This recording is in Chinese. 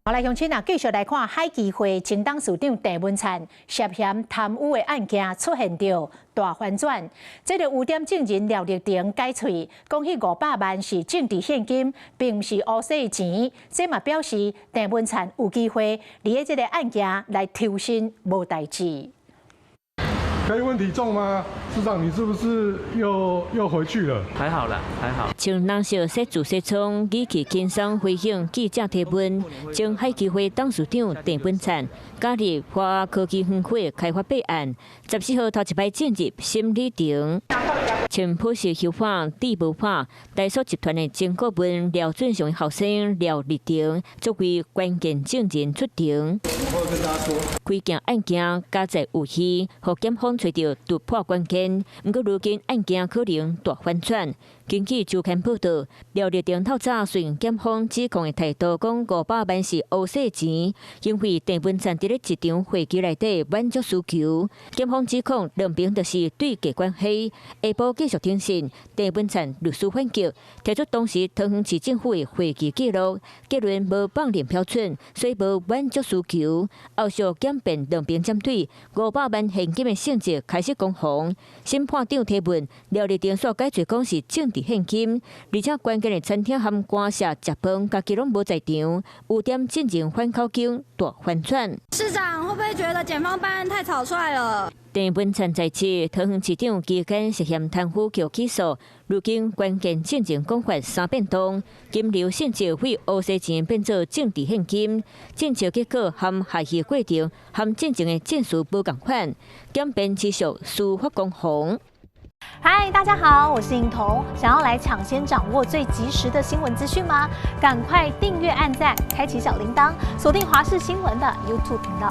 好来，乡亲啊，继续来看海基会前董事长郑文灿涉嫌贪污的案件出现着大反转。这个有点证人廖立庭解喙，讲迄500万是政治现金，并不是乌洗钱。这嘛表示郑文灿有机会伫这个案件来抽身无代志。可以问体重吗？市长，你是不是又回去了？还好啦，还好。像人小说自设仓语气轻松回应记者提问，将海基会董事长郑文灿加入华科技园区开发备案，14号头一摆进入审理庭。前普氏修法、地部法大所集团的前顾问廖俊雄后生廖立庭作为关键证人出庭。开件案件加在有戏，互检方找到突破关键。不过如今案件可能大反转。根据周刊报道，廖立庭透早虽然检方指控的态度讲500万是乌洗钱，因为郑文灿伫咧一场会议内底满足需求。检方指控两边就是对价关系。下晡继续听审，郑文灿律师反击，提出当时桃园市政府的会议记录，结论无放任标准，所以无满足需求。后续检辩两边针对500万现金的性质开始攻防。审判长提问，廖立庭所解释讲是政治现金，而且关键的餐厅含官舍食饭，家己拢无在场，有点进行反口供，大反转。市长会不会觉得检方办案太草率了？郑文灿在此，桃园市长期间涉嫌贪腐被起诉，如今关键证人讲法3变动，金流性质为乌洗钱变做政治现金，检测结果含下戏过程含进前的证词无共款，检辩持续司法攻防。嗨，大家好，我是颖彤。想要来抢先掌握最及时的新闻资讯吗？赶快订阅、按赞、开启小铃铛，锁定华视新闻的 YouTube 频道。